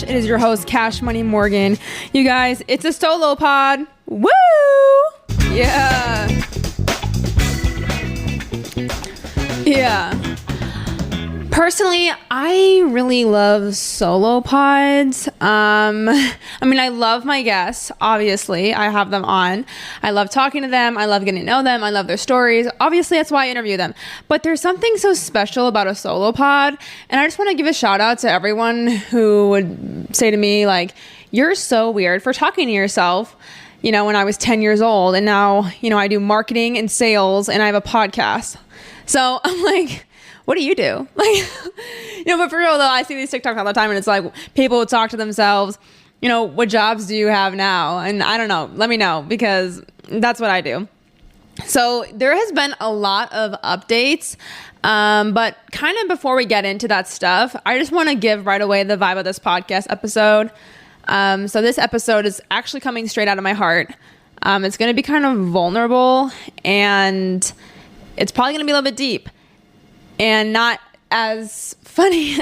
It is your host, Cash Money Morgan. You guys, it's a solo pod. Woo! Yeah. Personally, I really love solo pods. I love my guests, obviously. I have them on. I love talking to them. I love getting to know them. I love their stories. Obviously, that's why I interview them. But there's something so special about a solo pod. And I just want to give a shout out to everyone who would say to me, like, you're so weird for talking to yourself, when I was 10 years old. And now, I do marketing and sales and I have a podcast. So I'm like, what do you do? But for real though, I see these TikToks all the time and it's like people would talk to themselves, what jobs do you have now? And I don't know, let me know because that's what I do. So there has been a lot of updates, but kind of before we get into that stuff, I just want to give right away the vibe of this podcast episode. So this episode is actually coming straight out of my heart. It's going to be kind of vulnerable and it's probably going to be a little bit deep. And not as funny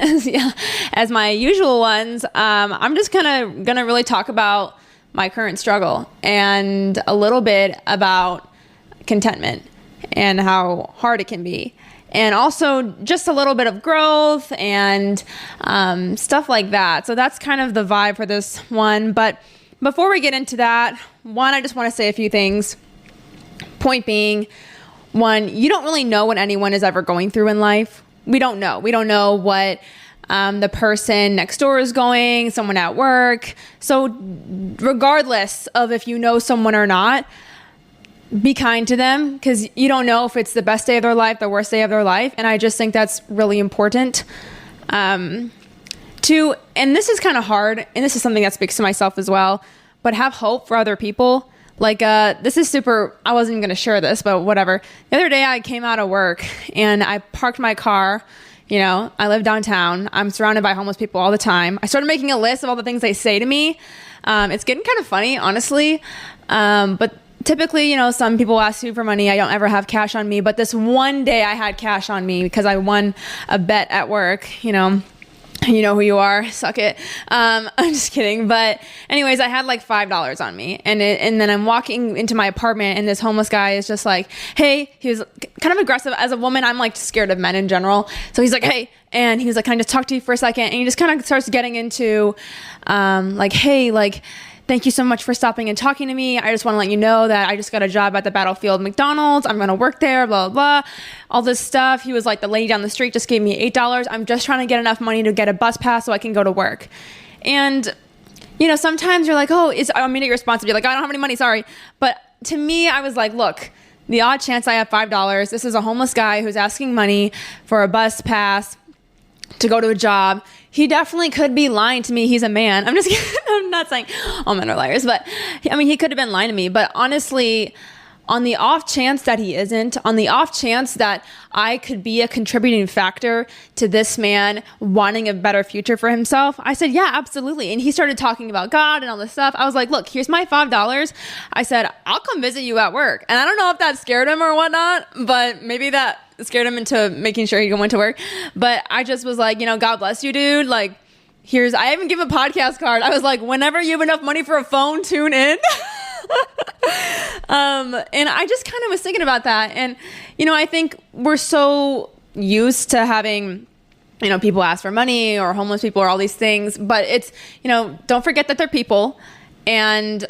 as my usual ones. I'm just gonna really talk about my current struggle and a little bit about contentment and how hard it can be. And also just a little bit of growth and stuff like that. So that's kind of the vibe for this one. But before we get into that, one, I just want to say a few things. Point being, one, you don't really know what anyone is ever going through in life. We don't know. We don't know what the person next door is going, someone at work. So regardless of if you know someone or not, be kind to them because you don't know if it's the best day of their life, the worst day of their life. And I just think that's really important. And this is kind of hard, and this is something that speaks to myself as well, but have hope for other people. Like, this is super, I wasn't even going to share this, but whatever. The other day I came out of work and I parked my car. I live downtown. I'm surrounded by homeless people all the time. I started making a list of all the things they say to me. It's getting kind of funny, honestly. But typically, some people ask you for money. I don't ever have cash on me. But this one day I had cash on me because I won a bet at work, You know who you are. Suck it. I'm just kidding. But anyways, I had like $5 on me. And then I'm walking into my apartment and this homeless guy is just like, hey, he was kind of aggressive. As a woman, I'm like scared of men in general. So he's like, hey, and he was like, can I just talk to you for a second? And he just kind of starts getting into hey, thank you so much for stopping and talking to me. I just want to let you know that I just got a job at the Battlefield McDonald's. I'm going to work there, blah, blah, blah. All this stuff. He was like, the lady down the street just gave me $8. I'm just trying to get enough money to get a bus pass so I can go to work. And, sometimes you're like, oh, I'm immediately responsive. You're like, I don't have any money, sorry. But to me, I was like, look, the odd chance I have $5. This is a homeless guy who's asking money for a bus pass to go to a job. He definitely could be lying to me. He's a man. I'm just kidding. I'm not saying all men are liars, but he could have been lying to me. But honestly, on the off chance that he isn't, on the off chance that I could be a contributing factor to this man wanting a better future for himself, I said, yeah, absolutely. And he started talking about God and all this stuff. I was like, look, here's my $5. I said, I'll come visit you at work. And I don't know if that scared him or whatnot, but maybe that scared him into making sure he went to work. But I just was like, God bless you, dude. Like, I even give a podcast card. I was like, whenever you have enough money for a phone, tune in. And I just kind of was thinking about that. And, I think we're so used to having, people ask for money or homeless people or all these things, but it's, don't forget that they're people. And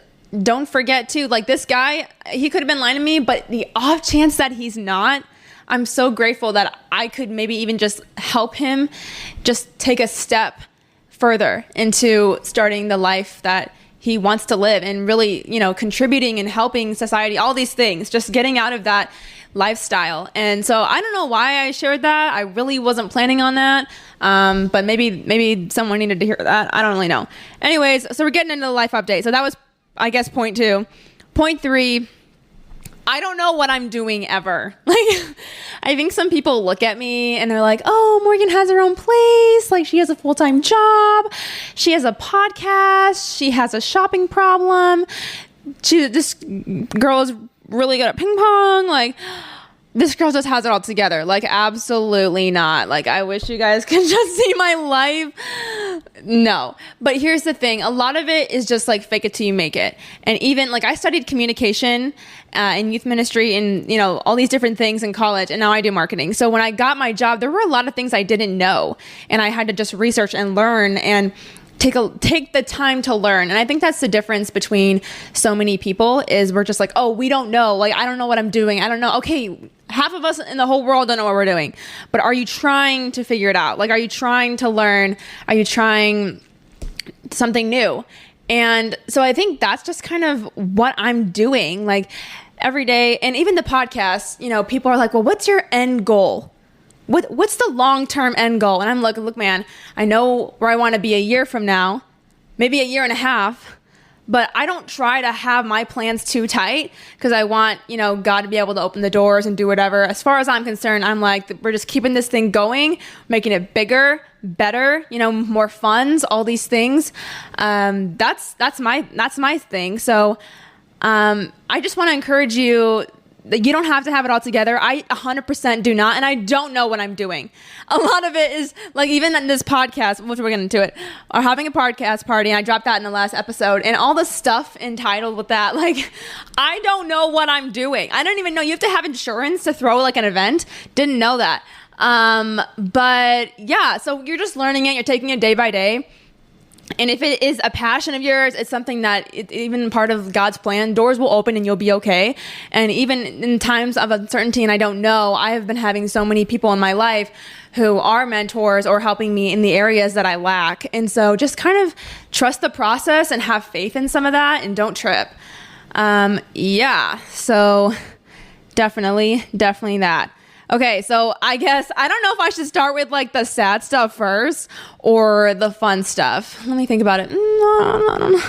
don't forget to, like, this guy, he could have been lying to me, but the off chance that he's not, I'm so grateful that I could maybe even just help him just take a step further into starting the life that he wants to live and really, contributing and helping society, all these things, just getting out of that lifestyle. And so I don't know why I shared that. I really wasn't planning on that. But maybe someone needed to hear that. I don't really know. Anyways, so we're getting into the life update. So that was, I guess, point 2. Point 3, I don't know what I'm doing ever. I think some people look at me and they're like, oh, Morgan has her own place. Like, she has a full-time job. She has a podcast. She has a shopping problem. This girl is really good at ping pong. Like, this girl just has it all together. Like, absolutely not. Like, I wish you guys could just see my life. No, but here's the thing. A lot of it is just like fake it till you make it. And even like I studied communication in youth ministry and, you know, all these different things in college, and now I do marketing. So when I got my job, there were a lot of things I didn't know, and I had to just research and learn and take the time to learn. And I think that's the difference between so many people is we're just like, oh, we don't know. Like, I don't know what I'm doing. I don't know. Okay. Half of us in the whole world don't know what we're doing, but are you trying to figure it out? Like, are you trying to learn? Are you trying something new? And so I think that's just kind of what I'm doing like every day. And even the podcast, you know, people are like, well, what's your end goal? What's the long-term end goal? And I'm like, look, man, I know where I want to be a year from now, maybe a year and a half, but I don't try to have my plans too tight because I want, you know, God to be able to open the doors and do whatever. As far as I'm concerned, I'm like, we're just keeping this thing going, making it bigger, better, you know, more funds, all these things. That's my thing. So I just want to encourage you. You don't have to have it all together. I 100% do not. And I don't know what I'm doing. A lot of it is like, even in this podcast, which we're getting into it, or having a podcast party. And I dropped that in the last episode, and all the stuff entitled with that. Like, I don't know what I'm doing. I don't even know. You have to have insurance to throw like an event. Didn't know that. But yeah, so you're just learning it. You're taking it day by day. And if it is a passion of yours, it's something that even part of God's plan, doors will open and you'll be okay. And even in times of uncertainty and I don't know, I have been having so many people in my life who are mentors or helping me in the areas that I lack. And so just kind of trust the process and have faith in some of that and don't trip. Yeah, so definitely that. Okay, so I guess, I don't know if I should start with like the sad stuff first or the fun stuff. Let me think about it. No.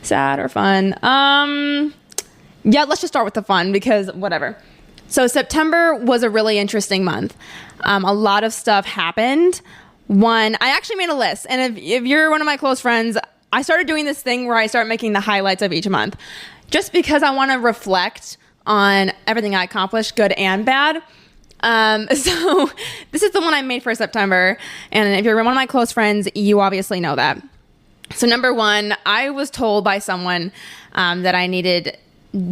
Sad or fun? Yeah, let's just start with the fun because whatever. So September was a really interesting month. A lot of stuff happened. One, I actually made a list. And if you're one of my close friends, I started doing this thing where I start making the highlights of each month just because I want to reflect on everything I accomplished, good and bad. So this is the one I made for September. And if you're one of my close friends, you obviously know that. So number one, I was told by someone, that I needed,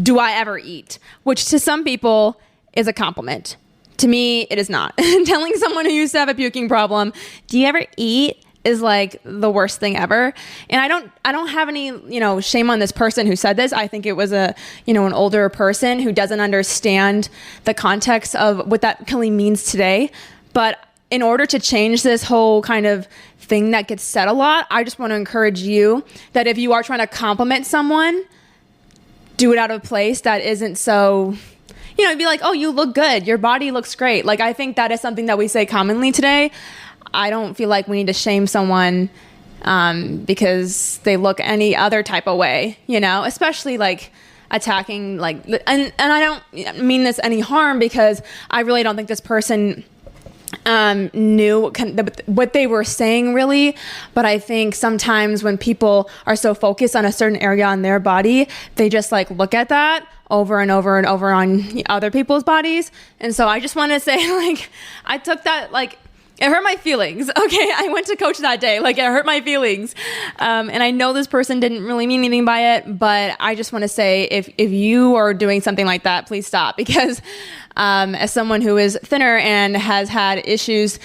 do I ever eat? Which to some people is a compliment. To me, it is not. Telling someone who used to have a puking problem, do you ever eat? Is like the worst thing ever. And I don't have any, you know, shame on this person who said this. I think it was an older person who doesn't understand the context of what that really means today. But in order to change this whole kind of thing that gets said a lot, I just want to encourage you that if you are trying to compliment someone, do it out of a place that isn't so, you know, be like, oh, you look good. Your body looks great. Like, I think that is something that we say commonly today. I don't feel like we need to shame someone because they look any other type of way, you know, especially like attacking, like, and I don't mean this any harm because I really don't think this person knew what they were saying really. But I think sometimes when people are so focused on a certain area on their body, they just like look at that over and over and over on other people's bodies. And so I just want to say, like, I took that, like, it hurt my feelings. Okay, I went to coach that day. Like, it hurt my feelings. And I know this person didn't really mean anything by it, but I just want to say, if you are doing something like that, please stop. Because as someone who is thinner and has had issues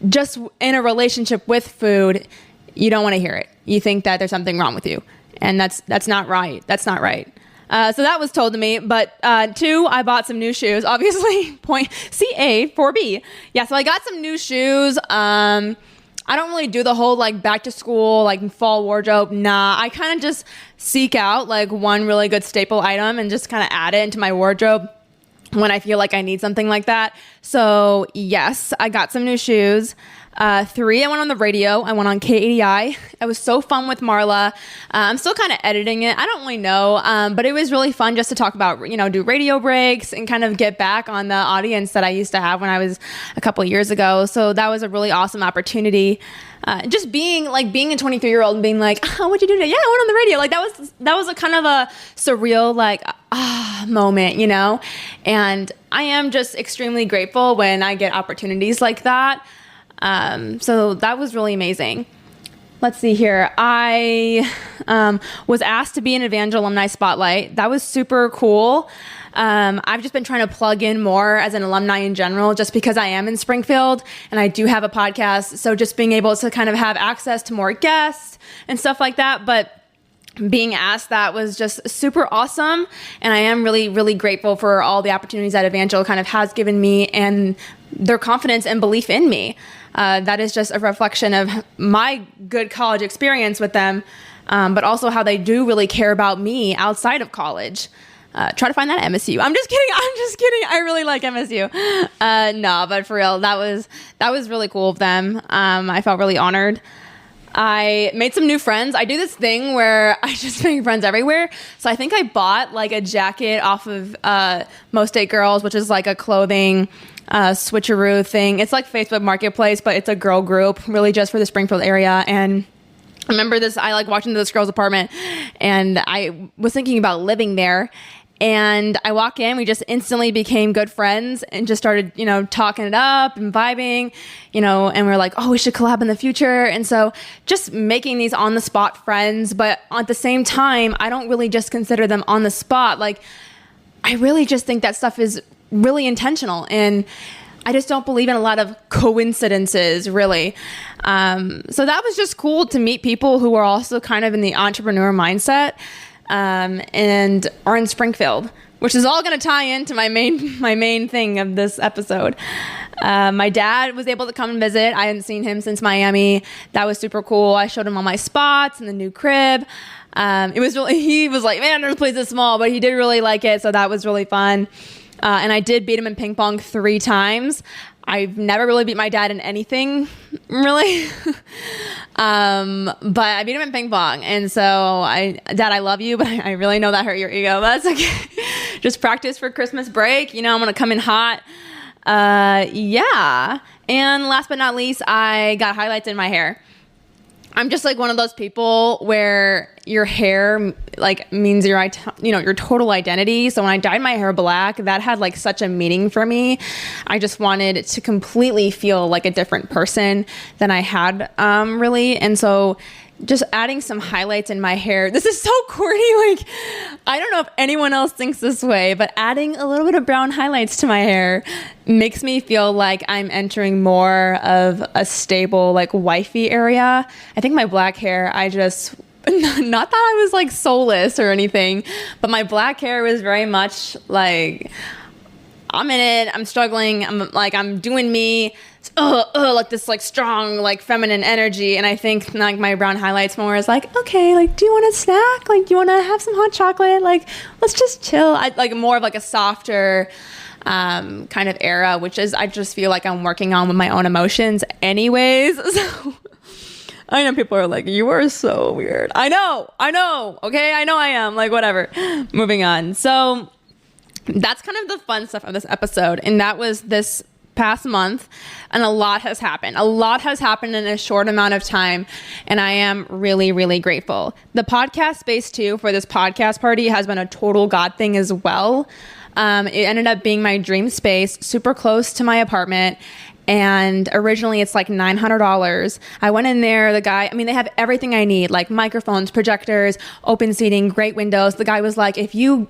just in a relationship with food, you don't want to hear it. You think that there's something wrong with you. And that's not right. That's not right. So that was told to me. But two, I bought some new shoes. Obviously, point CA 4B. Yeah, so I got some new shoes. I don't really do the whole like back to school, like fall wardrobe. Nah, I kind of just seek out like one really good staple item and just kind of add it into my wardrobe when I feel like I need something like that. So yes, I got some new shoes. 3, I went on the radio. I went on KADI. It was so fun with Marla. I'm still kind of editing it. I don't really know, but it was really fun just to talk about, you know, do radio breaks and kind of get back on the audience that I used to have when I was a couple of years ago. So that was a really awesome opportunity. Just being a 23-year-old and being like, oh, what'd you do today? Yeah, I went on the radio. Like that was a kind of a surreal, like, moment, you know? And I am just extremely grateful when I get opportunities like that. So that was really amazing. let's see here. I was asked to be an Evangel Alumni Spotlight. That was super cool. I've just been trying to plug in more as an alumni in general, just because I am in Springfield and I do have a podcast. So just being able to kind of have access to more guests and stuff like that. But being asked that was just super awesome. And I am really, really grateful for all the opportunities that Evangel kind of has given me and their confidence and belief in me. That is just a reflection of my good college experience with them, but also how they do really care about me outside of college. Try to find that at MSU. I'm just kidding. I really like MSU. No, but for real, that was really cool of them. I felt really honored. I made some new friends. I do this thing where I just make friends everywhere. So I think I bought like a jacket off of Most Date Girls, which is like a clothing switcheroo thing. It's like Facebook Marketplace, but it's a girl group really just for the Springfield area. And I remember this, I like walked into this girl's apartment and I was thinking about living there. And I walk in, we just instantly became good friends and just started, talking it up and vibing, and we're like, oh, we should collab in the future. And so just making these on the spot friends, but at the same time, I don't really just consider them on the spot. Like, I really just think that stuff is really intentional. And I just don't believe in a lot of coincidences, really. So that was just cool to meet people who are also kind of in the entrepreneur mindset. And are in Springfield, which is all going to tie into my main thing of this episode. My dad was able to come and visit. I hadn't seen him since Miami. That was super cool. I showed him all my spots and the new crib. He was like, man, this place is small, but he did really like it. So that was really fun. And I did beat him in ping pong 3 times. I've never really beat my dad in anything, really. But I beat him in ping pong. And so, Dad, I love you, but I really know that hurt your ego. But that's okay. Just practice for Christmas break. I'm going to come in hot. Yeah. And last but not least, I got highlights in my hair. I'm just like one of those people where your hair like means your total identity. So when I dyed my hair black, that had like such a meaning for me. I just wanted to completely feel like a different person than I had really. And so just adding some highlights in my hair. This is so corny. Like, I don't know if anyone else thinks this way, but adding a little bit of brown highlights to my hair makes me feel like I'm entering more of a stable, like wifey area. I think my black hair, not that I was like soulless or anything, but my black hair was very much like, I'm in it, I'm struggling, I'm doing me, like this like strong, like feminine energy. And I think like my brown highlights more is like, okay, like, do you want a snack? Like, do you want to have some hot chocolate? Like, let's just chill. I like more of like a softer kind of era, which is, I just feel like I'm working on with my own emotions anyways. So I know people are like, you are so weird. I know. Okay. I know I am, like, whatever. Moving on. So that's kind of the fun stuff of this episode. And that was this past month, and a lot has happened. A lot has happened in a short amount of time, and I am really, really grateful. The podcast space too for this podcast party has been a total God thing as well. It ended up being my dream space, super close to my apartment. And originally it's like $900. I went in there, they have everything I need, like microphones, projectors, open seating, great windows. The guy was like, if you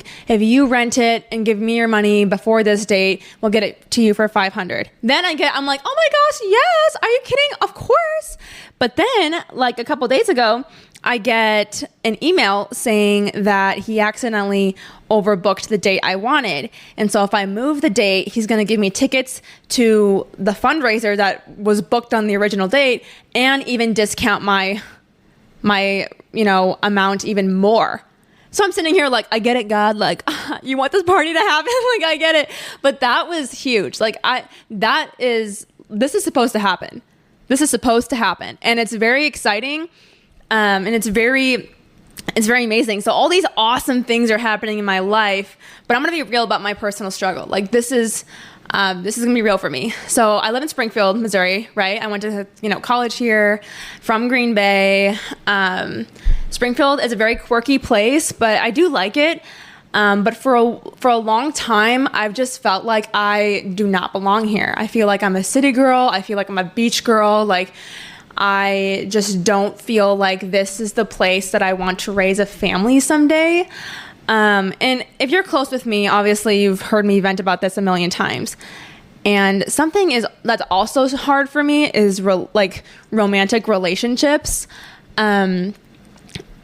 rent it and give me your money before this date, we'll get it to you for $500. Then I'm like, oh my gosh, yes. Are you kidding? Of course. But then like a couple days ago, I get an email saying that he accidentally overbooked the date I wanted. And so if I move the date, he's going to give me tickets to the fundraiser that was booked on the original date and even discount my amount even more. So I'm sitting here like, I get it, God. Like, you want this party to happen? Like, I get it. But that was huge. Like, this is supposed to happen. This is supposed to happen. And it's very exciting. And it's very amazing. So all these awesome things are happening in my life, but I'm going to be real about my personal struggle. Like, this is going to be real for me. So I live in Springfield, Missouri, right? I went to, college here from Green Bay. Springfield is a very quirky place, but I do like it. But for a long time, I've just felt like I do not belong here. I feel like I'm a city girl. I feel like I'm a beach girl. Like, I just don't feel like this is the place that I want to raise a family someday. And if you're close with me, obviously you've heard me vent about this a million times. And something that's also hard for me is romantic relationships.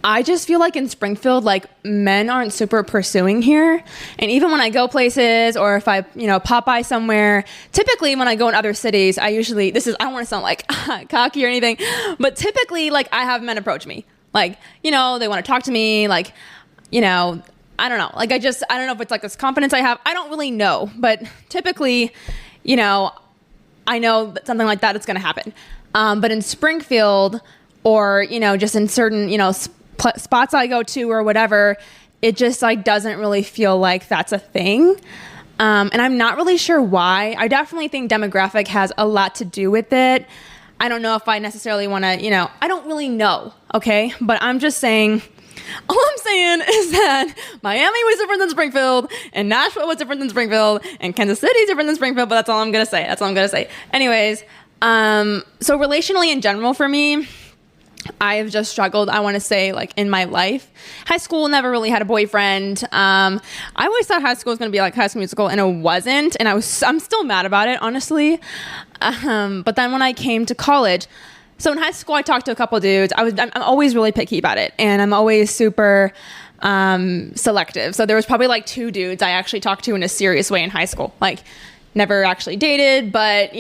I just feel like in Springfield, like men aren't super pursuing here. And even when I go places or if I, pop by somewhere, typically when I go in other cities, I don't want to sound like cocky or anything, but typically like I have men approach me. Like, they want to talk to me. Like, I don't know. Like I don't know if it's like this confidence I have. I don't really know, but typically, I know that something like that is going to happen. But in Springfield or, just in certain, spots I go to or whatever, it just like doesn't really feel like that's a thing. And I'm not really sure why. I definitely think demographic has a lot to do with it. I don't know if I necessarily want to, I don't really know. Okay. But I'm just saying, all I'm saying is that Miami was different than Springfield and Nashville was different than Springfield and Kansas City is different than Springfield, but that's all I'm going to say. Anyways, so relationally in general for me, I've just struggled, I want to say, like in my life. High school, never really had a boyfriend. I always thought high school was going to be like High School Musical, and it wasn't. And I'm still mad about it, honestly. But then when I came to college, so in high school, I talked to a couple dudes. I'm always really picky about it, and I'm always super selective. So there was probably like 2 dudes I actually talked to in a serious way in high school. Like, never actually dated, but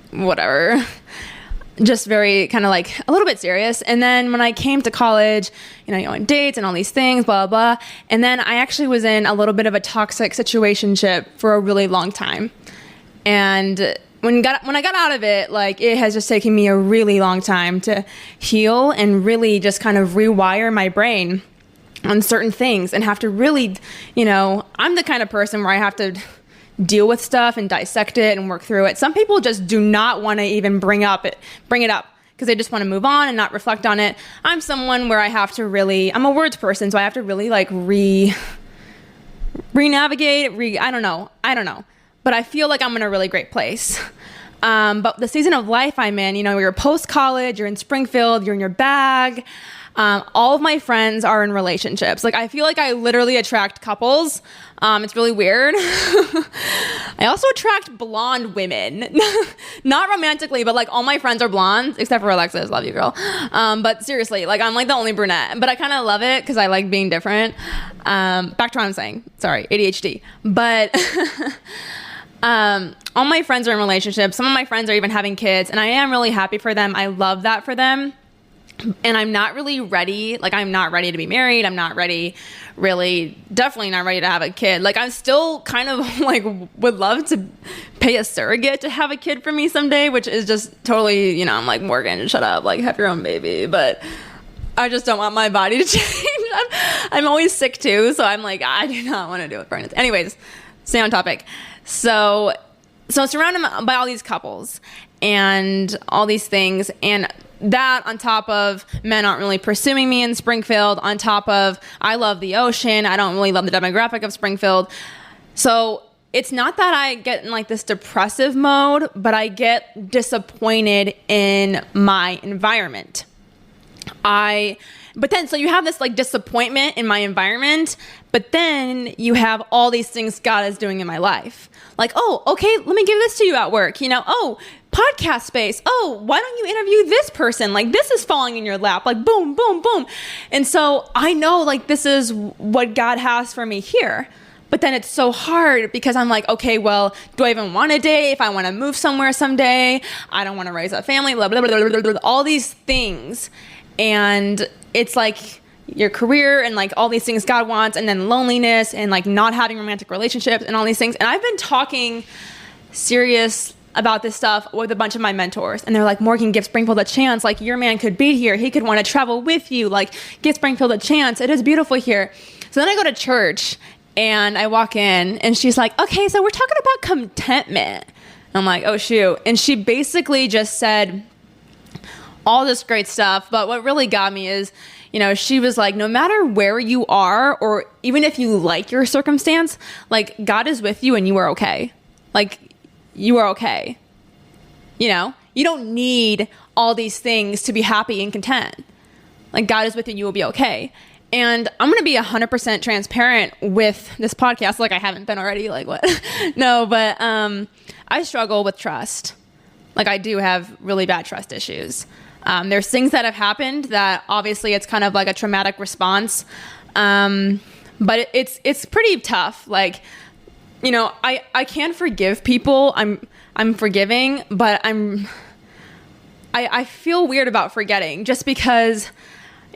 whatever. Just very kind of like a little bit serious. And then when I came to college, on dates and all these things, blah, blah, blah. And then I actually was in a little bit of a toxic situationship for a really long time. And when I got out of it, like it has just taken me a really long time to heal and really just kind of rewire my brain on certain things and have to really, I'm the kind of person where I have to deal with stuff and dissect it and work through it. Some people just do not want to even bring it up because they just want to move on and not reflect on it. I'm someone where I have to really, I'm a words person, so I have to really like re-navigate, I don't know. But I feel like I'm in a really great place. But the season of life I'm in, you're post-college, you're in Springfield, you're in your bag. All of my friends are in relationships. Like, I feel like I literally attract couples. It's really weird. I also attract blonde women. Not romantically, but like all my friends are blondes, except for Alexis. Love you, girl. But seriously, like I'm like the only brunette. But I kind of love it because I like being different. Back to what I'm saying. Sorry, ADHD. But all my friends are in relationships. Some of my friends are even having kids. And I am really happy for them. I love that for them. And I'm not really ready. Like, I'm not ready to be married. I'm not ready, definitely not ready to have a kid. Like, I'm still kind of like would love to pay a surrogate to have a kid for me someday, which is just totally, I'm like, Morgan, shut up. Like, have your own baby. But I just don't want my body to change. I'm always sick too. So I'm like, I do not want to do it pregnancy. Anyways, stay on topic. So surrounded by all these couples and all these things, and that on top of men aren't really pursuing me in Springfield, on top of I love the ocean, I don't really love the demographic of Springfield. So it's not that I get in like this depressive mode, but I get disappointed in my environment. So you have this like disappointment in my environment, but then you have all these things God is doing in my life. Like, oh, okay, let me give this to you at work. Oh, podcast space. Oh, why don't you interview this person? Like, this is falling in your lap. Like, boom, boom, boom. And so I know like this is what God has for me here. But then it's so hard because I'm like, okay, well, do I even want to date? If I want to move somewhere someday, I don't want to raise a family, blah, blah, blah, blah, blah, blah, all these things. And it's like your career and like all these things God wants, and then loneliness and like not having romantic relationships and all these things. And I've been talking serious about this stuff with a bunch of my mentors, and they're like, Morgan, give Springfield a chance. Like, your man could be here. He could want to travel with you. Like, give Springfield a chance. It is beautiful here. So then I go to church and I walk in and she's like, okay, so we're talking about contentment. I'm like, oh shoot. And she basically just said all this great stuff. But what really got me is, she was like, no matter where you are, or even if you like your circumstance, like God is with you and you are okay. Like, you are okay. You don't need all these things to be happy and content. Like, God is with you, you will be okay. And I'm going to be 100% transparent with this podcast, like I haven't been already, like what? No, but I struggle with trust. Like, I do have really bad trust issues. There's things that have happened that obviously it's kind of like a traumatic response. But it's pretty tough. Like, you know, I can forgive people. I'm forgiving, but I feel weird about forgetting, just because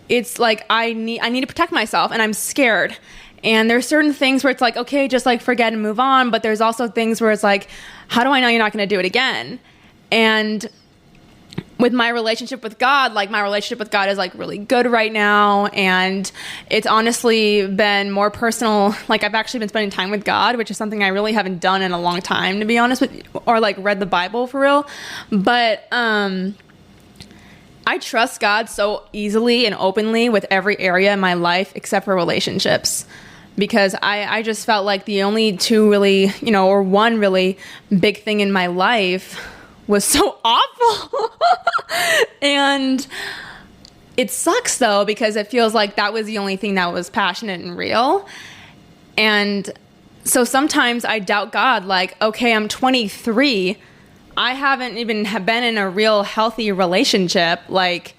it's like I need to protect myself, and I'm scared. And there's certain things where it's like, okay, just like forget and move on. But there's also things where it's like, how do I know you're not going to do it again? And with my relationship with God, like, my relationship with God is like really good right now. And it's honestly been more personal. Like, I've actually been spending time with God, which is something I really haven't done in a long time, to be honest with you, or like read the Bible for real. But, I trust God so easily and openly with every area in my life except for relationships, because I just felt like the only two really, you know, or one really big thing in my life was so awful. And it sucks though, because it feels like that was the only thing that was passionate and real. And so sometimes I doubt God, like, okay, I'm 23. I haven't even been in a real healthy relationship. Like,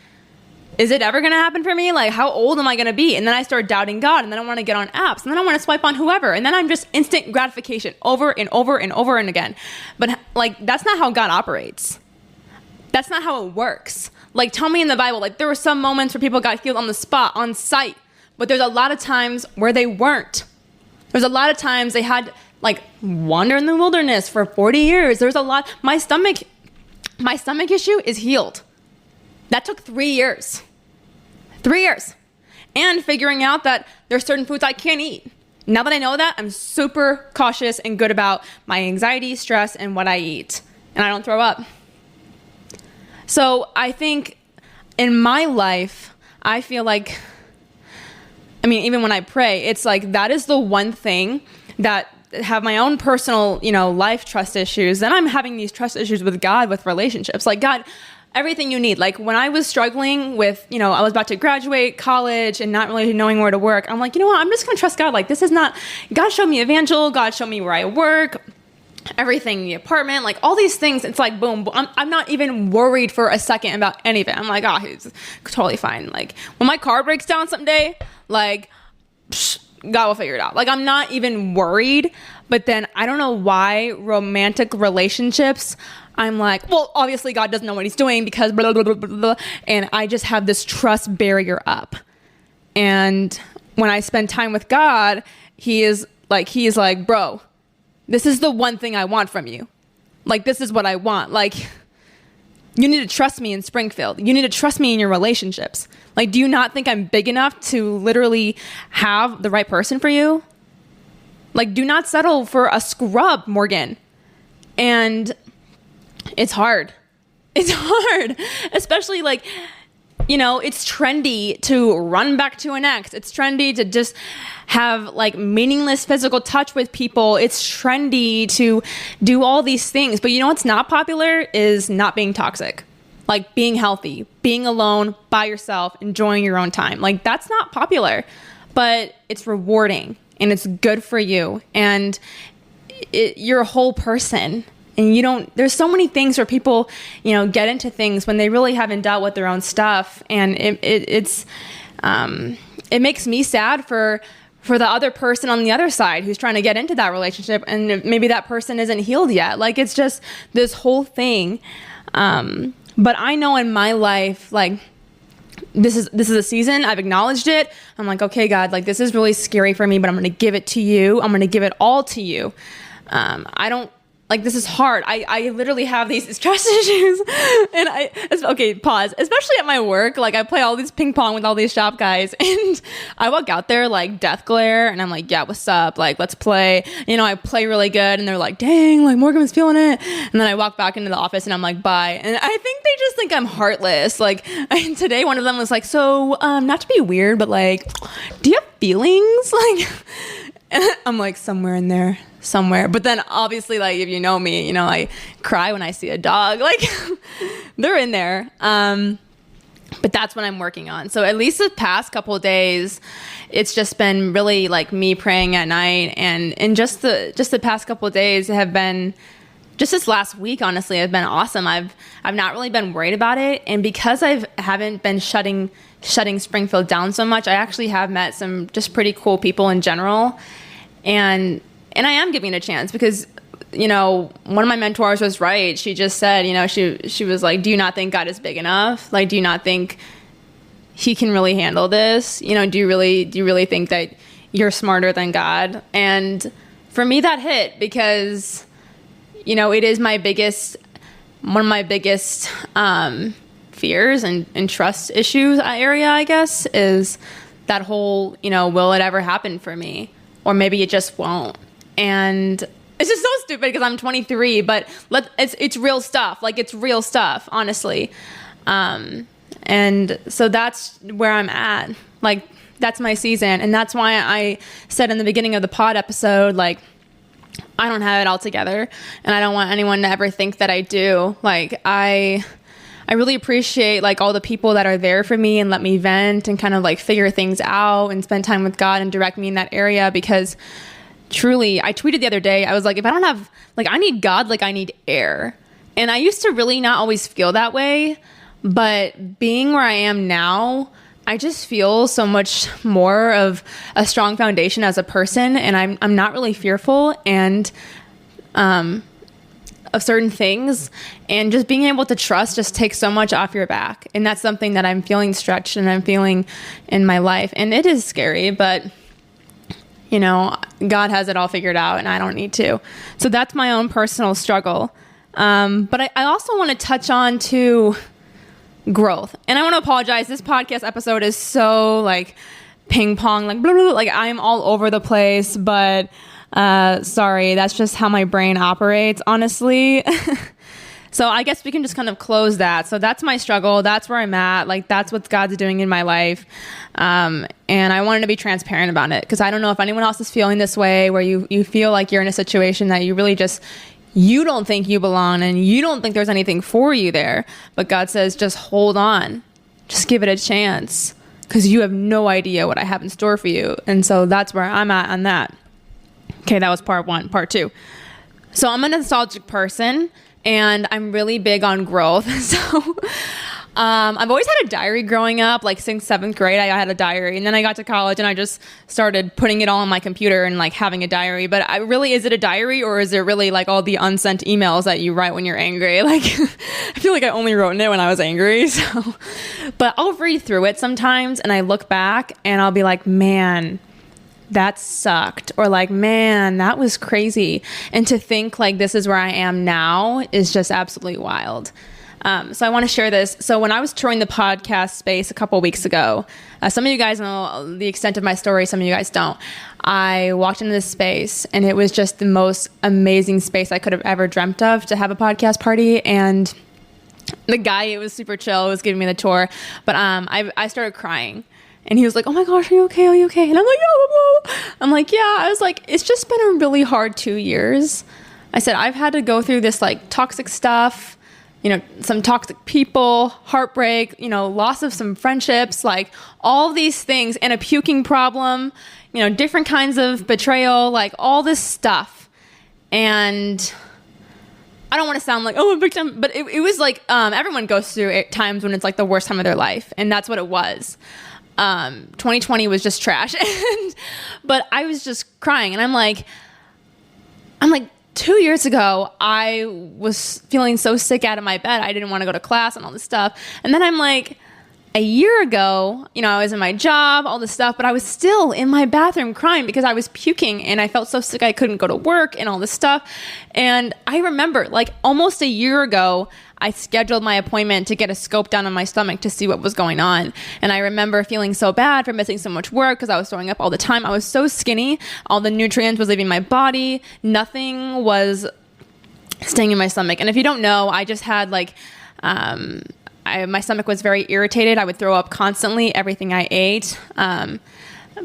is it ever going to happen for me? Like, how old am I going to be? And then I start doubting God, and then I want to get on apps, and then I want to swipe on whoever. And then I'm just instant gratification over and over and over and again. But like, that's not how God operates. That's not how it works. Like, tell me in the Bible, like, there were some moments where people got healed on the spot, on site, but there's a lot of times where they weren't. There's a lot of times they had like wander in the wilderness for 40 years. There's a lot. My stomach issue is healed. That took 3 years. 3 years. And figuring out that there's certain foods I can't eat. Now that I know that, I'm super cautious and good about my anxiety, stress, and what I eat. And I don't throw up. So I think in my life, I feel like, I mean, even when I pray, it's like that is the one thing that have my own personal, you know, life trust issues. Then I'm having these trust issues with God, with relationships. Like, God, everything you need. Like, when I was struggling with, you know, I was about to graduate college and not really knowing where to work, I'm like, you know what? I'm just going to trust God. Like, this is not, God showed me evangel. God showed me where I work, everything, the apartment, like all these things. It's like, boom, I'm not even worried for a second about any of it. I'm like, oh, he's totally fine. Like, when my car breaks down someday, like, God will figure it out. Like, I'm not even worried. But then I don't know why romantic relationships, I'm like, well, obviously God doesn't know what he's doing because blah, blah, blah, blah, blah. And I just have this trust barrier up. And when I spend time with God, he is like, bro, this is the one thing I want from you. Like, this is what I want. Like, you need to trust me in Springfield. You need to trust me in your relationships. Like, do you not think I'm big enough to literally have the right person for you? Like, do not settle for a scrub, Morgan. And it's hard. It's hard. Especially, like, you know, it's trendy to run back to an ex. It's trendy to just have like meaningless physical touch with people. It's trendy to do all these things. But you know what's not popular is not being toxic. Like, being healthy, being alone by yourself, enjoying your own time. Like, that's not popular, but it's rewarding and it's good for you. And you're a whole person. And you don't, there's so many things where people, you know, get into things when they really haven't dealt with their own stuff. And it makes me sad for the other person on the other side who's trying to get into that relationship. And maybe that person isn't healed yet. Like, it's just this whole thing. But I know in my life, like, this is a season. I've acknowledged it. I'm like, okay, God, like, this is really scary for me, but I'm going to give it to you. I'm going to give it all to you. Like, this is hard. I literally have these trust issues. And okay, pause. Especially at my work. Like, I play all these ping pong with all these shop guys. And I walk out there like death glare. And I'm like, yeah, what's up? Like, let's play. You know, I play really good. And they're like, dang, like, Morgan was feeling it. And then I walk back into the office and I'm like, bye. And I think they just think I'm heartless. Like, today one of them was like, so, not to be weird, but like, do you have feelings? Like, I'm like, somewhere in there, somewhere. But then obviously, like, if you know me, you know, I cry when I see a dog. Like, they're in there. But that's what I'm working on. So at least the past couple of days, it's just been really like me praying at night. And just the past couple of days have been, just this last week, honestly, have been awesome. I've not really been worried about it. And because I haven't been shutting Springfield down so much, I actually have met some just pretty cool people in general. And I am giving it a chance because, you know, one of my mentors was right. She just said, you know, she was like, do you not think God is big enough? Like, do you not think he can really handle this? You know, do you really think that you're smarter than God? And for me, that hit because, you know, it is one of my biggest fears and trust issues area, I guess, is that whole, you know, will it ever happen for me? Or maybe it just won't. And it's just so stupid because I'm 23, but it's real stuff. Like, it's real stuff, honestly. And so that's where I'm at. Like, that's my season. And that's why I said in the beginning of the pod episode, like, I don't have it all together. And I don't want anyone to ever think that I do. Like, I really appreciate, like, all the people that are there for me and let me vent and kind of, like, figure things out and spend time with God and direct me in that area. Because truly, I tweeted the other day, I was like, if I don't have, like, I need God, like, I need air. And I used to really not always feel that way. But being where I am now, I just feel so much more of a strong foundation as a person. And I'm not really fearful and of certain things, and just being able to trust just takes so much off your back. And that's something that I'm feeling stretched and I'm feeling in my life. And it is scary, but you know, God has it all figured out and I don't need to. So that's my own personal struggle. But I also want to touch on to growth. And I want to apologize. This podcast episode is so like ping pong, like blah, blah, blah, like I'm all over the place, but sorry, that's just how my brain operates, honestly. So I guess we can just kind of close that. So that's my struggle. That's where I'm at. Like, that's what God's doing in my life. And I wanted to be transparent about it because I don't know if anyone else is feeling this way, where you feel like you're in a situation that you really just, you don't think you belong and you don't think there's anything for you there. But God says, just hold on. Just give it a chance because you have no idea what I have in store for you. And so that's where I'm at on that. Okay, that was part one. Part two. So I'm a nostalgic person and I'm really big on growth. So I've always had a diary growing up, like since 7th grade, I had a diary. And then I got to college and I just started putting it all on my computer and like having a diary. But is it a diary, or is it really like all the unsent emails that you write when you're angry? Like, I feel like I only wrote in it when I was angry. So, but I'll read through it sometimes and I look back and I'll be like, man, that sucked, or like, man, that was crazy. And to think like this is where I am now is just absolutely wild. So I want to share this. So when I was touring the podcast space a couple weeks ago, some of you guys know the extent of my story, some of you guys don't. I walked into this space and it was just the most amazing space I could have ever dreamt of to have a podcast party. And the guy, it was super chill, was giving me the tour, but I started crying. And he was like, oh my gosh, are you okay? Are you okay? And I'm like, yeah. I'm like, yeah. I was like, it's just been a really hard 2 years. I said, I've had to go through this like toxic stuff, you know, some toxic people, heartbreak, you know, loss of some friendships, like all these things, and a puking problem, you know, different kinds of betrayal, like all this stuff. And I don't want to sound like, oh, a victim, but it was like, everyone goes through times when it's like the worst time of their life. And that's what it was. 2020 was just trash. But I was just crying and I'm like 2 years ago, I was feeling so sick out of my bed. I didn't want to go to class and all this stuff. And then I'm like, a year ago, you know, I was in my job, all this stuff, but I was still in my bathroom crying because I was puking and I felt so sick I couldn't go to work and all this stuff. And I remember like almost a year ago, I scheduled my appointment to get a scope down on my stomach to see what was going on. And I remember feeling so bad for missing so much work because I was throwing up all the time. I was so skinny. All the nutrients was leaving my body. Nothing was staying in my stomach. And if you don't know, I just had like, my stomach was very irritated. I would throw up constantly, everything I ate.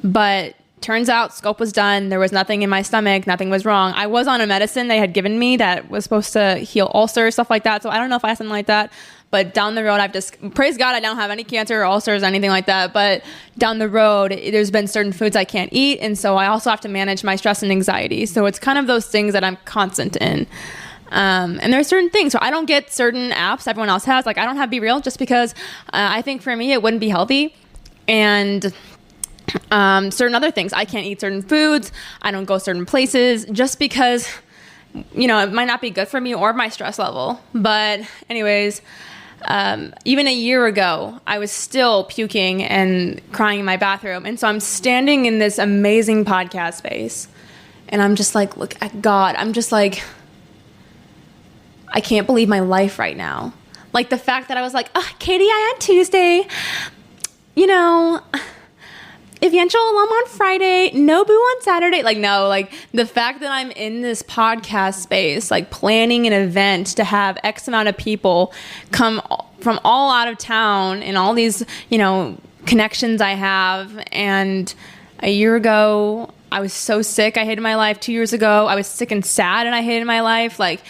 But turns out scope was done. There was nothing in my stomach. Nothing was wrong. I was on a medicine they had given me that was supposed to heal ulcers, stuff like that. So I don't know if I have something like that. But down the road, praise God, I don't have any cancer or ulcers or anything like that. But down the road, there's been certain foods I can't eat. And so I also have to manage my stress and anxiety. So it's kind of those things that I'm constant in. And there are certain things. So I don't get certain apps everyone else has. Like I don't have Be Real just because I think for me, it wouldn't be healthy. And certain other things. I can't eat certain foods. I don't go certain places just because, it might not be good for me or my stress level. But anyways, even a year ago, I was still puking and crying in my bathroom. And so I'm standing in this amazing podcast space and I'm just like, look at God. I'm just like, I can't believe my life right now. Like the fact that I was like, Katie, I on Tuesday, eventual alum on Friday, no boo on Saturday. Like, no, like the fact that I'm in this podcast space, like planning an event to have X amount of people come from all out of town and all these, connections I have. And a year ago, I was so sick. I hated my life. 2 years ago, I was sick and sad and I hated my life. Like,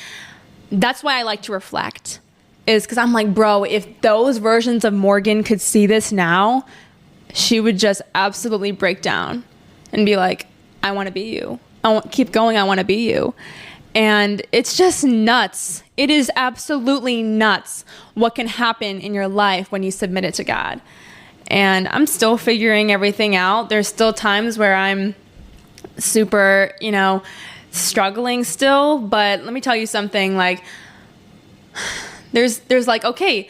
that's why I like to reflect, is because I'm like, bro, if those versions of Morgan could see this now, she would just absolutely break down and be like, I want to be you. Keep going. I want to be you. And it's just nuts. It is absolutely nuts what can happen in your life when you submit it to God. And I'm still figuring everything out. There's still times where I'm super, struggling still. But let me tell you something, like, there's like, okay,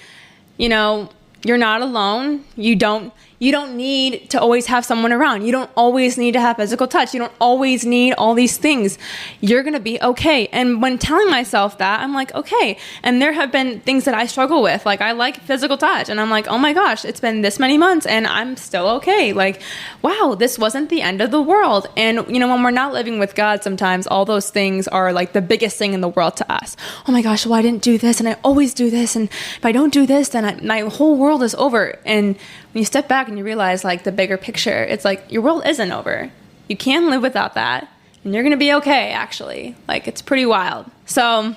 you're not alone. You don't need to always have someone around. You don't always need to have physical touch. You don't always need all these things. You're going to be okay. And when telling myself that, I'm like, okay. And there have been things that I struggle with. Like I like physical touch and I'm like, oh my gosh, it's been this many months and I'm still okay. Like, wow, this wasn't the end of the world. And when we're not living with God, sometimes all those things are like the biggest thing in the world to us. Oh my gosh, well, I didn't do this and I always do this. And if I don't do this, then my whole world is over. And when you step back and you realize like the bigger picture, it's like your world isn't over. You can live without that and you're going to be okay, actually. Like it's pretty wild. So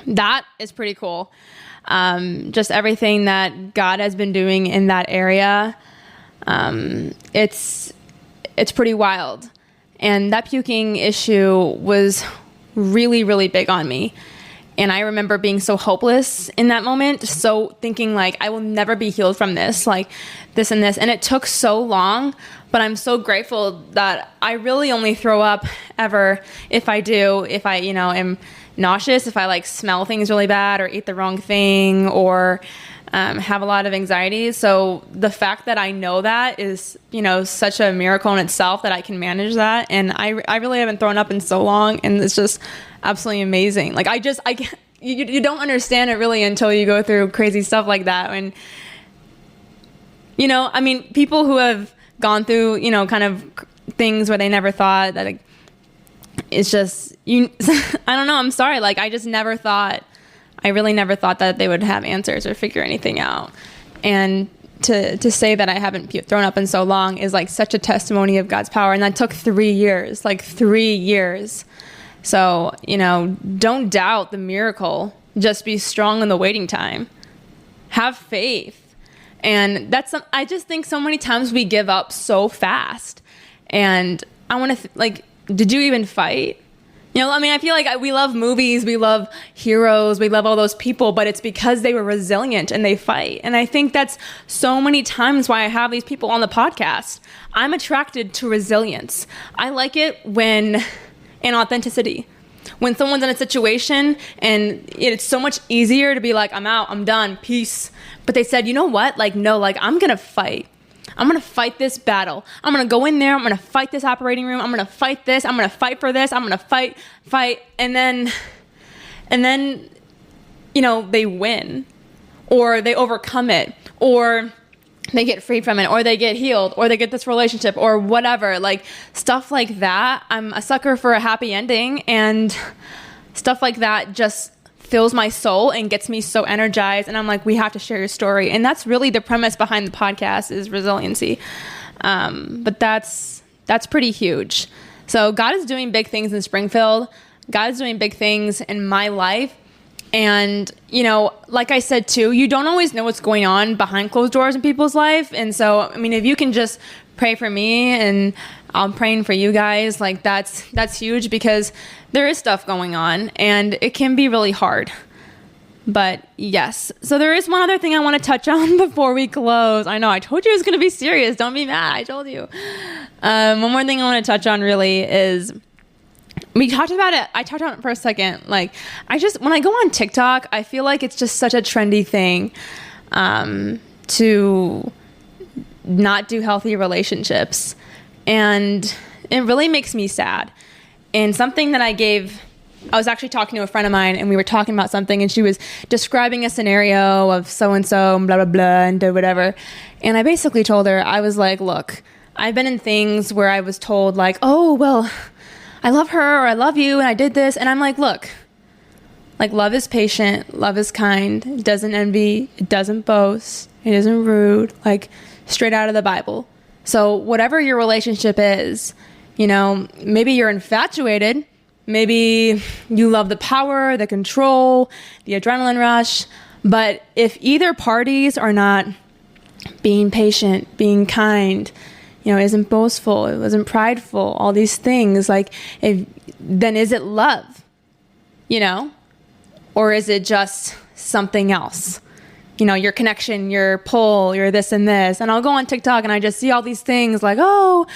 that is pretty cool. Just everything that God has been doing in that area. It's pretty wild. And that puking issue was really, really big on me. And I remember being so hopeless in that moment, so thinking like, I will never be healed from this, like this and this. And it took so long, but I'm so grateful that I really only throw up ever if I am nauseous, if I like smell things really bad or eat the wrong thing or have a lot of anxiety. So the fact that I know that is, such a miracle in itself that I can manage that. And I really haven't thrown up in so long. And it's just absolutely amazing. Like you don't understand it really until you go through crazy stuff like that. And, people who have gone through, kind of things where they never thought that it's just, I don't know. I'm sorry. Like I really never thought that they would have answers or figure anything out. And to say that I haven't thrown up in so long is like such a testimony of God's power. And that took 3 years, like 3 years. So, don't doubt the miracle. Just be strong in the waiting time. Have faith. And I just think so many times we give up so fast. And I want to, did you even fight? I feel like we love movies, we love heroes, we love all those people, but it's because they were resilient and they fight. And I think that's so many times why I have these people on the podcast. I'm attracted to resilience. I like it and authenticity. When someone's in a situation and it's so much easier to be like, I'm out, I'm done, peace. But they said, you know what? No, I'm going to fight. I'm going to fight this battle. I'm going to go in there. I'm going to fight this operating room. I'm going to fight this. I'm going to fight for this. I'm going to fight. And then, they win or they overcome it or they get freed from it or they get healed or they get this relationship or whatever, like stuff like that. I'm a sucker for a happy ending and stuff like that just fills my soul and gets me so energized. And I'm like, we have to share your story. And that's really the premise behind the podcast is resiliency. But that's That's pretty huge. So God is doing big things in Springfield. God is doing big things in my life. And, you know, like I said, too, you don't always know what's going on behind closed doors in people's life. And so, I mean, if you can just pray for me and I'm praying for you guys, like that's huge, because there is stuff going on and it can be really hard. But yes, so there is one other thing I want to touch on before we close. I know I told you it was going to be serious. Don't be mad. I told you. One more thing I want to touch on really is, we talked about it. I talked about it for a second. Like, when I go on TikTok, I feel like it's just such a trendy thing to not do healthy relationships. And it really makes me sad. And something that I was actually talking to a friend of mine, and we were talking about something, and she was describing a scenario of so-and-so and blah, blah, blah, and whatever. And I basically told her, I was like, look, I've been in things where I was told like, oh, well, I love her, or I love you, and I did this. And I'm like, look, like, love is patient, love is kind, it doesn't envy, it doesn't boast, it isn't rude, like straight out of the Bible. So whatever your relationship is, you know, maybe you're infatuated, maybe you love the power, the control, the adrenaline rush, but if either parties are not being patient, being kind, you know, isn't boastful, it wasn't prideful, all these things, like, then is it love, you know? Or is it just something else? You know, your connection, your pull, your this and this. And I'll go on TikTok and I just see all these things like, oh,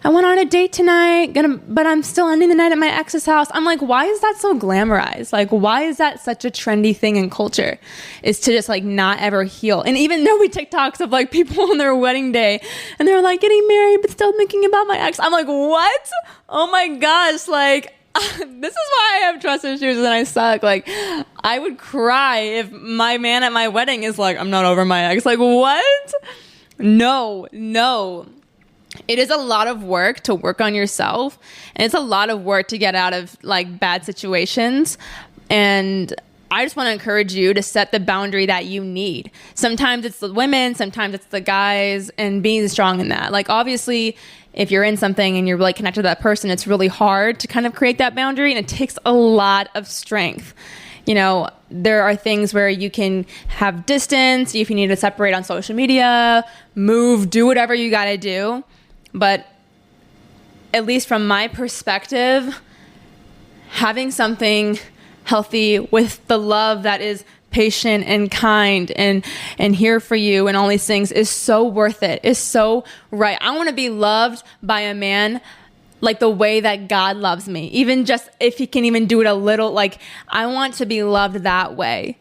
I went on a date tonight, but I'm still ending the night at my ex's house. I'm like, why is that so glamorized? Like, why is that such a trendy thing in culture? Is to just like not ever heal. And even though we TikToks of like people on their wedding day and they're like getting married, but still thinking about my ex. I'm like, what? Oh my gosh. Like, this is why I have trust issues and I suck. Like, I would cry if my man at my wedding is like, I'm not over my ex. Like, what? No. It is a lot of work to work on yourself, and it's a lot of work to get out of like bad situations. And I just want to encourage you to set the boundary that you need. Sometimes it's the women, sometimes it's the guys, and being strong in that. Like, obviously, if you're in something and you're really connected to that person, it's really hard to kind of create that boundary, and it takes a lot of strength. You know, there are things where you can have distance, if you need to separate on social media, move, do whatever you got to do. But at least from my perspective, having something healthy with the love that is patient and kind and here for you and all these things is so worth it. Is so right. I want to be loved by a man like the way that God loves me. Even just if he can even do it a little, like, I want to be loved that way.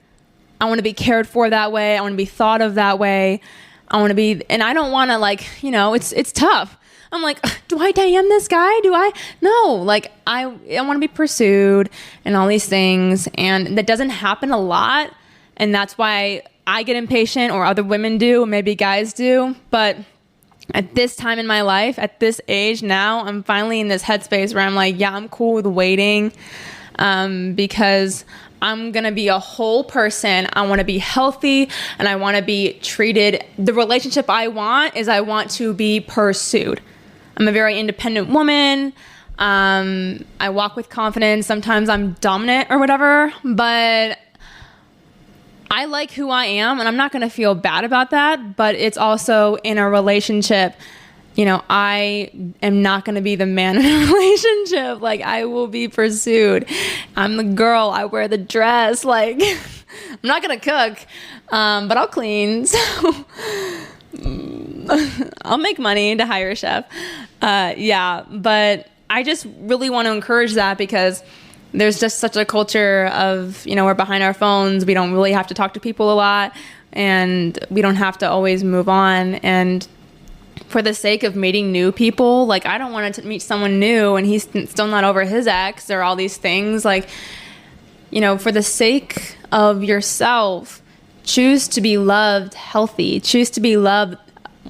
I want to be cared for that way. I want to be thought of that way. I want to be, and I don't want to, like, you know, it's tough. I'm like, do I DM this guy? No, like, I want to be pursued and all these things. And that doesn't happen a lot. And that's why I get impatient, or other women do, maybe guys do. But at this time in my life, at this age now, I'm finally in this headspace where I'm like, yeah, I'm cool with waiting, because I'm going to be a whole person. I want to be healthy and I want to be treated. The relationship I want to be pursued. I'm a very independent woman. I walk with confidence. Sometimes I'm dominant or whatever, but I like who I am, and I'm not going to feel bad about that. But it's also in a relationship, you know, I am not going to be the man in a relationship. Like, I will be pursued. I'm the girl. I wear the dress. Like, I'm not going to cook, but I'll clean. So I'll make money to hire a chef. Yeah, but I just really want to encourage that, because there's just such a culture of, you know, we're behind our phones. We don't really have to talk to people a lot, and we don't have to always move on. And for the sake of meeting new people, like, I don't want to meet someone new and he's still not over his ex or all these things. Like, you know, for the sake of yourself, choose to be loved healthy. Choose to be loved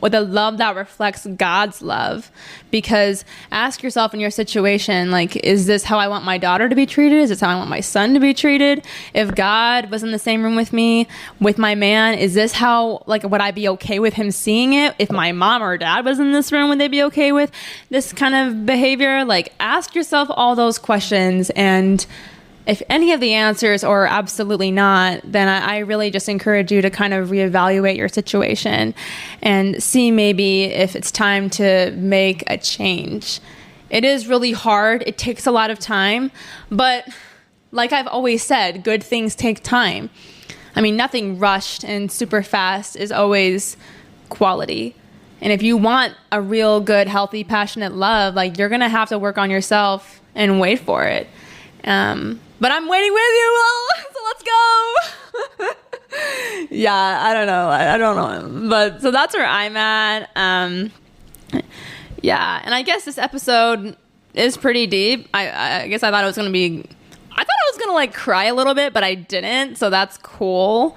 with a love that reflects God's love. Because ask yourself in your situation, like, is this how I want my daughter to be treated? Is this how I want my son to be treated? If God was in the same room with me, with my man, is this how, like, would I be okay with him seeing it? If my mom or dad was in this room, would they be okay with this kind of behavior? Like, ask yourself all those questions, and if any of the answers are absolutely not, then I really just encourage you to kind of reevaluate your situation and see maybe if it's time to make a change. It is really hard. It takes a lot of time. But like I've always said, good things take time. I mean, nothing rushed and super fast is always quality. And if you want a real good, healthy, passionate love, like, you're going to have to work on yourself and wait for it. But I'm waiting with you, Will, so let's go. Yeah, I don't know. But so that's where I'm at. Yeah, and I guess this episode is pretty deep. I guess I thought it was going to like cry a little bit, but I didn't, so that's cool.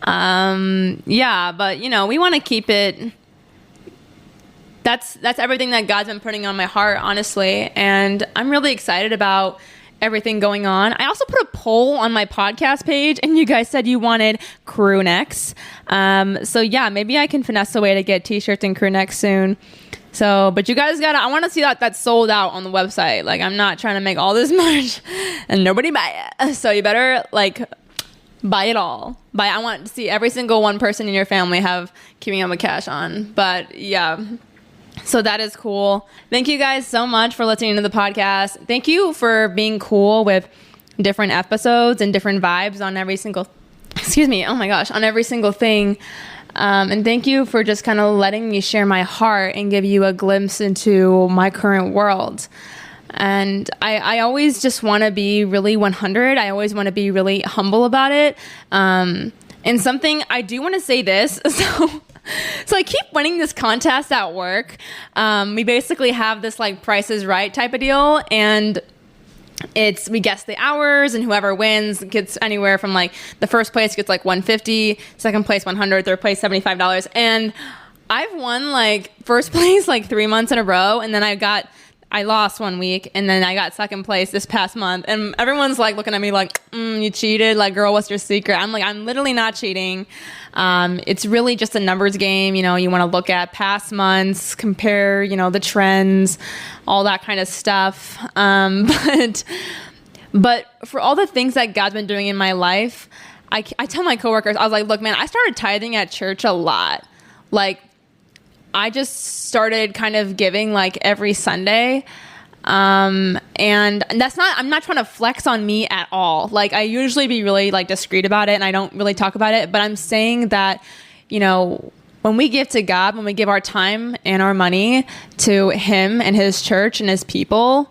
Yeah, but we want to keep it. That's everything that God's been putting on my heart, honestly, and I'm really excited about everything going on. I also put a poll on my podcast page, and you guys said you wanted crew necks. So yeah, maybe I can finesse a way to get t-shirts and crew necks soon. So, but you guys I want to see that's sold out on the website. Like, I'm not trying to make all this much and nobody buy it. So you better buy it all. I want to see every single one person in your family have Keeping Up with Cash on. But yeah. So that is cool. Thank you guys so much for listening to the podcast. Thank you for being cool with different episodes and different vibes on every single, on every single thing. And thank you for just kind of letting me share my heart and give you a glimpse into my current world. And I always just want to be really 100. I always want to be really humble about it. And something I do want to say this. So I keep winning this contest at work. We basically have this Price is Right type of deal, and we guess the hours, and whoever wins gets anywhere from the first place gets $150, second place $100, third place $75. And I've won first place 3 months in a row, and then I lost 1 week, and then I got second place this past month, and everyone's looking at me you cheated, girl, what's your secret? I'm literally not cheating. It's really just a numbers game. You want to look at past months, compare, the trends, all that kind of stuff. But for all the things that God's been doing in my life, I tell my coworkers, I was like, look, man, I started tithing at church a lot. I just started kind of giving every Sunday. And I'm not trying to flex on me at all. I usually be really discreet about it, and I don't really talk about it, but I'm saying that, when we give to God, when we give our time and our money to Him and His church and His people,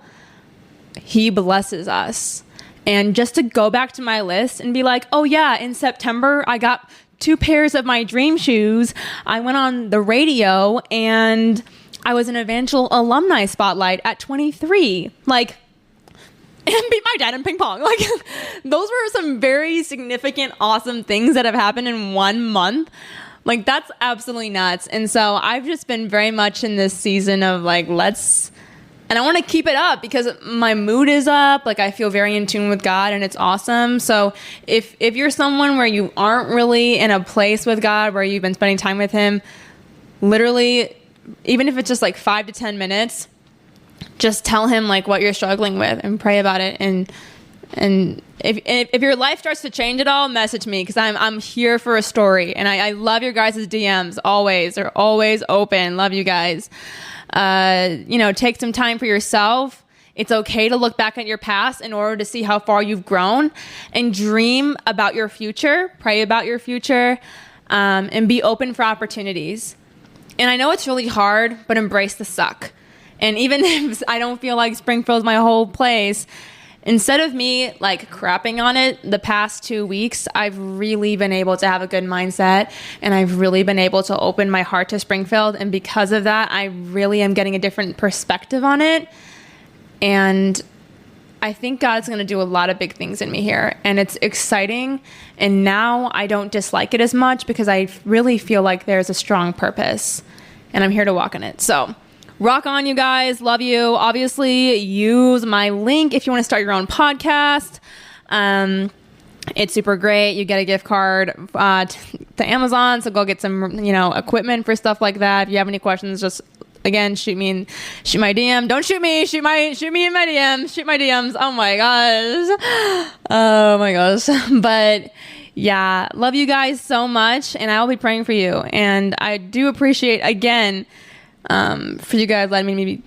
He blesses us. And just to go back to my list and be oh yeah, in September, I got 2 pairs of my dream shoes. I went on the radio, and I was an Evangel alumni spotlight at 23. And beat my dad in ping pong. Those were some very significant, awesome things that have happened in 1 month. That's absolutely nuts. And so I've just been very much in this season of and I want to keep it up because my mood is up. I feel very in tune with God, and it's awesome. So if you're someone where you aren't really in a place with God, where you've been spending time with Him, literally, even if it's just 5 to 10 minutes, just tell Him what you're struggling with and pray about it. And if your life starts to change at all, message me, because I'm here for a story. And I love your guys' DMs always. They're always open. Love you guys. Take some time for yourself. It's okay to look back at your past in order to see how far you've grown, and dream about your future, pray about your future, and be open for opportunities. And I know it's really hard, but embrace the suck. And even if I don't feel like Springfield's my whole place, instead of me crapping on it the past 2 weeks, I've really been able to have a good mindset, and I've really been able to open my heart to Springfield. And because of that, I really am getting a different perspective on it. And I think God's going to do a lot of big things in me here, and it's exciting. And now I don't dislike it as much because I really feel like there's a strong purpose, and I'm here to walk in it. So rock on, you guys. Love you. Obviously, use my link if you want to start your own podcast. It's super great. You get a gift card to Amazon, so go get some, equipment for stuff like that. If you have any questions, just again shoot my DM. Don't shoot me. Shoot me in my DM. Shoot my DMs. Oh my gosh. But yeah, love you guys so much, and I will be praying for you. And I do appreciate again for you guys letting me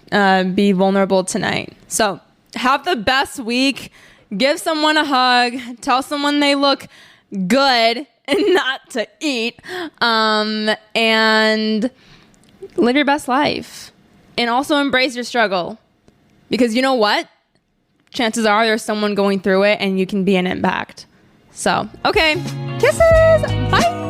be vulnerable tonight. So have the best week. Give someone a hug. Tell someone they look good and not to eat. And live your best life. And also embrace your struggle. Because you know what? Chances are there's someone going through it and you can be an impact. So, okay. Kisses. Bye.